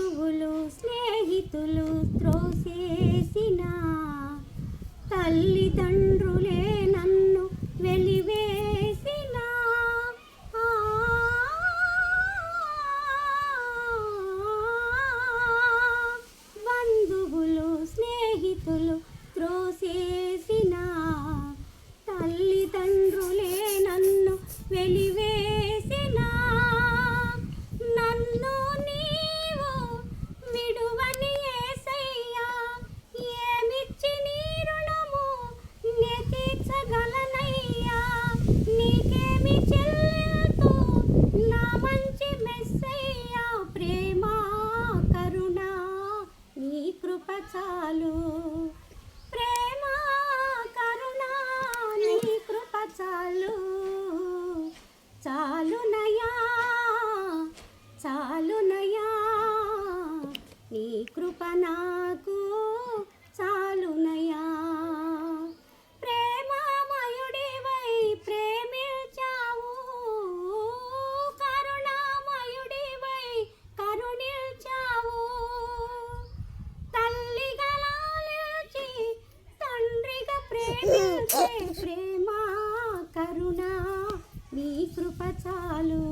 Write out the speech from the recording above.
బంధువులు స్నేహితులు త్రోసేసిన తల్లిదండ్రులే నన్ను వెలివేసిన ఆ, బంధువులు స్నేహితులు త్రోసేసిన తల్లిదండ్రులే నన్ను వెలివేసిన నన్ను నీవు విడువని యేసయ్యా ఏమిచ్చి నీ రుణము నే తీర్చగలనయ్యా నీకేమి చెల్లింతు నా మంచి మెస్సయ్యా ప్రేమ కరుణ నీ కృప చాలు ప్రేమ కరుణ నీ కృప చాలు చాలునయా చాలునయా నీ కృప నాకు చాలునయా ప్రేమమయుడివై ప్రేమించావు కరుణామయుడివై కరుణించావు తల్లిగా లాలించి తండ్రిగా ప్రేమించే ప్రేమ కరుణ నీ కృప చాలు